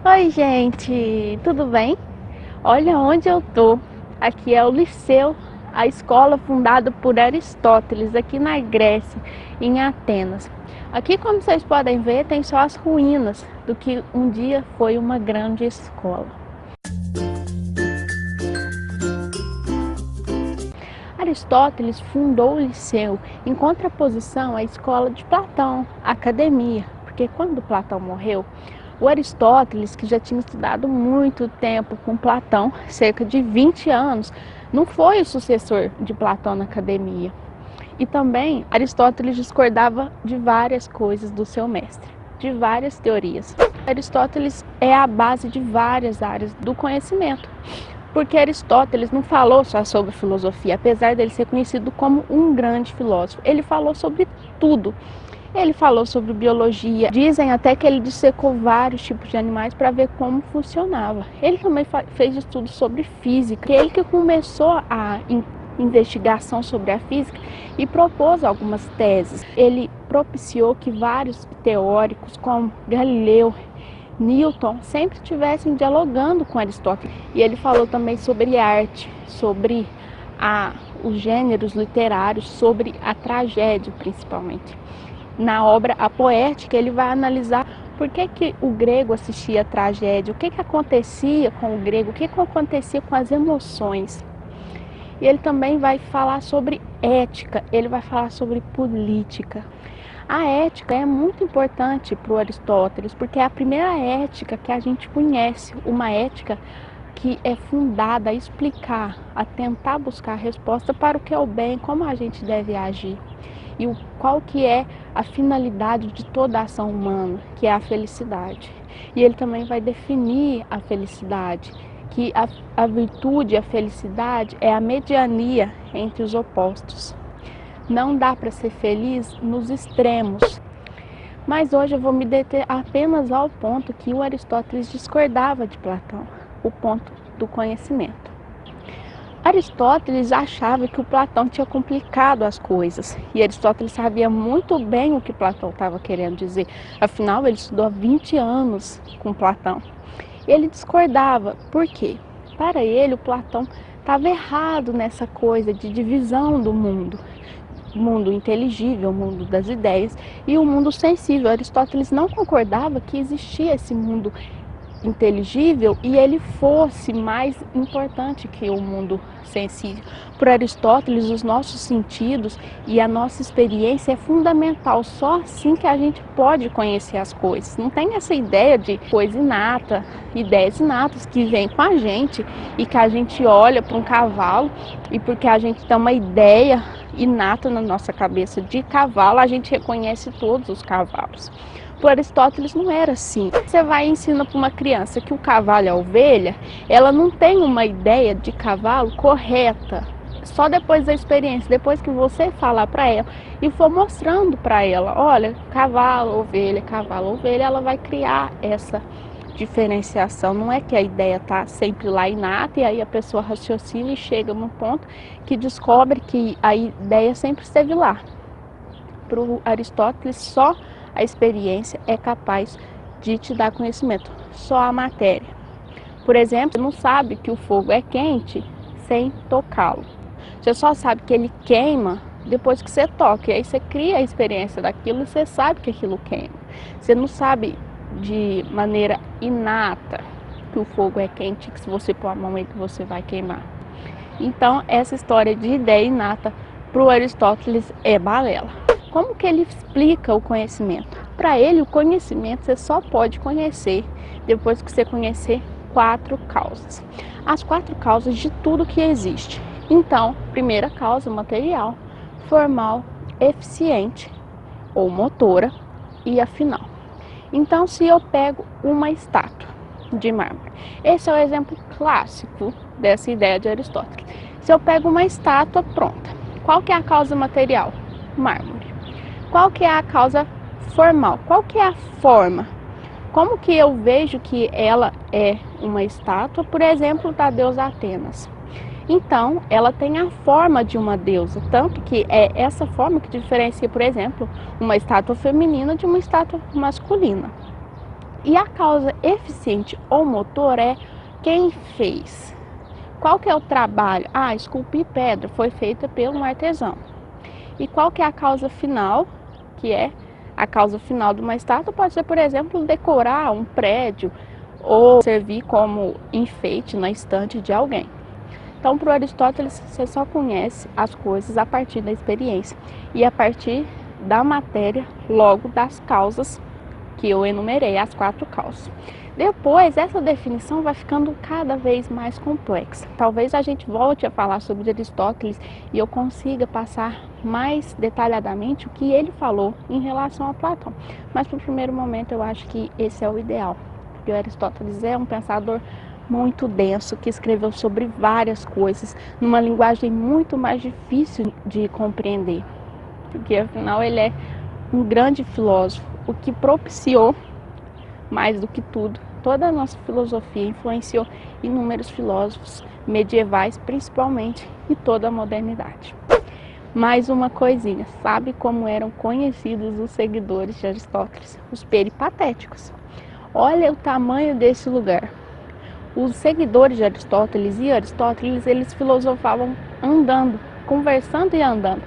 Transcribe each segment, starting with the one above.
Oi, gente, tudo bem? Olha onde eu tô. Aqui é o Liceu, a escola fundada por Aristóteles, aqui na Grécia, em Atenas. Aqui, como vocês podem ver, tem só as ruínas do que um dia foi uma grande escola. Aristóteles fundou o Liceu em contraposição à escola de Platão, a academia, porque quando Platão morreu, o Aristóteles, que já tinha estudado muito tempo com Platão, cerca de 20 anos, não foi o sucessor de Platão na academia. E também Aristóteles discordava de várias coisas do seu mestre, de várias teorias. Aristóteles é a base de várias áreas do conhecimento. Porque Aristóteles não falou só sobre filosofia, apesar dele ser conhecido como um grande filósofo. Ele falou sobre tudo. Ele falou sobre biologia. Dizem até que ele dissecou vários tipos de animais para ver como funcionava. Ele também fez estudos sobre física. Ele que começou a investigação sobre a física e propôs algumas teses. Ele propiciou que vários teóricos, como Galileu, Newton, sempre estivessem dialogando com Aristóteles. E ele falou também sobre arte, sobre os gêneros literários, sobre a tragédia principalmente. Na obra A Poética, ele vai analisar por que o grego assistia à tragédia, o que acontecia com o grego, o que acontecia com as emoções. E ele também vai falar sobre ética, ele vai falar sobre política. A ética é muito importante para o Aristóteles, porque é a primeira ética que a gente conhece, uma ética que é fundada a explicar, a tentar buscar a resposta para o que é o bem, como a gente deve agir. E qual que é a finalidade de toda a ação humana, que é a felicidade. E ele também vai definir a felicidade, que a virtude e a felicidade é a mediania entre os opostos. Não dá para ser feliz nos extremos. Mas hoje eu vou me deter apenas ao ponto que o Aristóteles discordava de Platão, o ponto do conhecimento. Aristóteles achava que o Platão tinha complicado as coisas, e Aristóteles sabia muito bem o que Platão estava querendo dizer. Afinal, ele estudou há 20 anos com Platão. E ele discordava. Por quê? Para ele, o Platão estava errado nessa coisa de divisão do mundo. O mundo inteligível, o mundo das ideias e o mundo sensível. Aristóteles não concordava que existia esse mundo inteligível e ele fosse mais importante que o mundo sensível. Para Aristóteles, os nossos sentidos e a nossa experiência é fundamental. Só assim que a gente pode conhecer as coisas. Não tem essa ideia de coisa inata, ideias inatas que vêm com a gente e que a gente olha para um cavalo e porque a gente tem uma ideia inata na nossa cabeça de cavalo, a gente reconhece todos os cavalos. Para Aristóteles não era assim. Você vai e ensina para uma criança que o cavalo é a ovelha, ela não tem uma ideia de cavalo correta. Só depois da experiência, depois que você falar para ela e for mostrando para ela, olha, cavalo, ovelha, ela vai criar essa diferenciação. Não é que a ideia está sempre lá inata e aí a pessoa raciocina e chega num ponto que descobre que a ideia sempre esteve lá. Para o Aristóteles, só a experiência é capaz de te dar conhecimento, só a matéria. Por exemplo, você não sabe que o fogo é quente sem tocá-lo. Você só sabe que ele queima depois que você toca. E aí você cria a experiência daquilo e você sabe que aquilo queima. Você não sabe de maneira inata que o fogo é quente, que se você pôr a mão aí que você vai queimar. Então, essa história de ideia inata para o Aristóteles é balela. Como que ele explica o conhecimento? Para ele, o conhecimento você só pode conhecer depois que você conhecer 4 causas. As 4 causas de tudo que existe. Então, primeira causa, material, formal, eficiente ou motora e a final. Então, se eu pego uma estátua de mármore, esse é o exemplo clássico dessa ideia de Aristóteles. Se eu pego uma estátua pronta, qual que é a causa material? Mármore. Qual que é a causa formal? Qual que é a forma? Como que eu vejo que ela é uma estátua, por exemplo, da deusa Atenas? Então, ela tem a forma de uma deusa, tanto que é essa forma que diferencia, por exemplo, uma estátua feminina de uma estátua masculina. E a causa eficiente ou motor é quem fez. Qual que é o trabalho? Esculpir pedra foi feita por um artesão. E qual que é a causa final? Que é a causa final de uma estátua pode ser, por exemplo, decorar um prédio ou servir como enfeite na estante de alguém. Então, para o Aristóteles, você só conhece as coisas a partir da experiência e a partir da matéria, logo das causas que eu enumerei, as 4 causas. Depois, essa definição vai ficando cada vez mais complexa. Talvez a gente volte a falar sobre Aristóteles e eu consiga passar mais detalhadamente o que ele falou em relação a Platão. Mas, para o primeiro momento, eu acho que esse é o ideal. Porque o Aristóteles é um pensador muito denso, que escreveu sobre várias coisas, numa linguagem muito mais difícil de compreender. Porque, afinal, ele é um grande filósofo, o que propiciou, mais do que tudo, toda a nossa filosofia, influenciou inúmeros filósofos medievais, principalmente, e toda a modernidade. Mais uma coisinha, sabe como eram conhecidos os seguidores de Aristóteles? Os peripatéticos. Olha o tamanho desse lugar. Os seguidores de Aristóteles eles filosofavam andando, conversando e andando.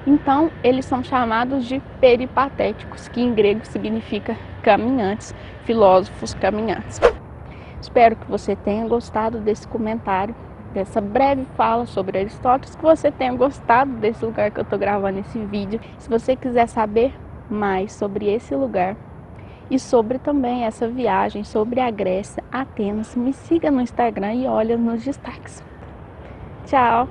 Então, eles são chamados de peripatéticos, que em grego significa caminhantes, filósofos caminhantes. Espero que você tenha gostado desse comentário, dessa breve fala sobre Aristóteles, que você tenha gostado desse lugar que eu estou gravando esse vídeo. Se você quiser saber mais sobre esse lugar e sobre também essa viagem, sobre a Grécia, Atenas, me siga no Instagram e olha nos destaques. Tchau!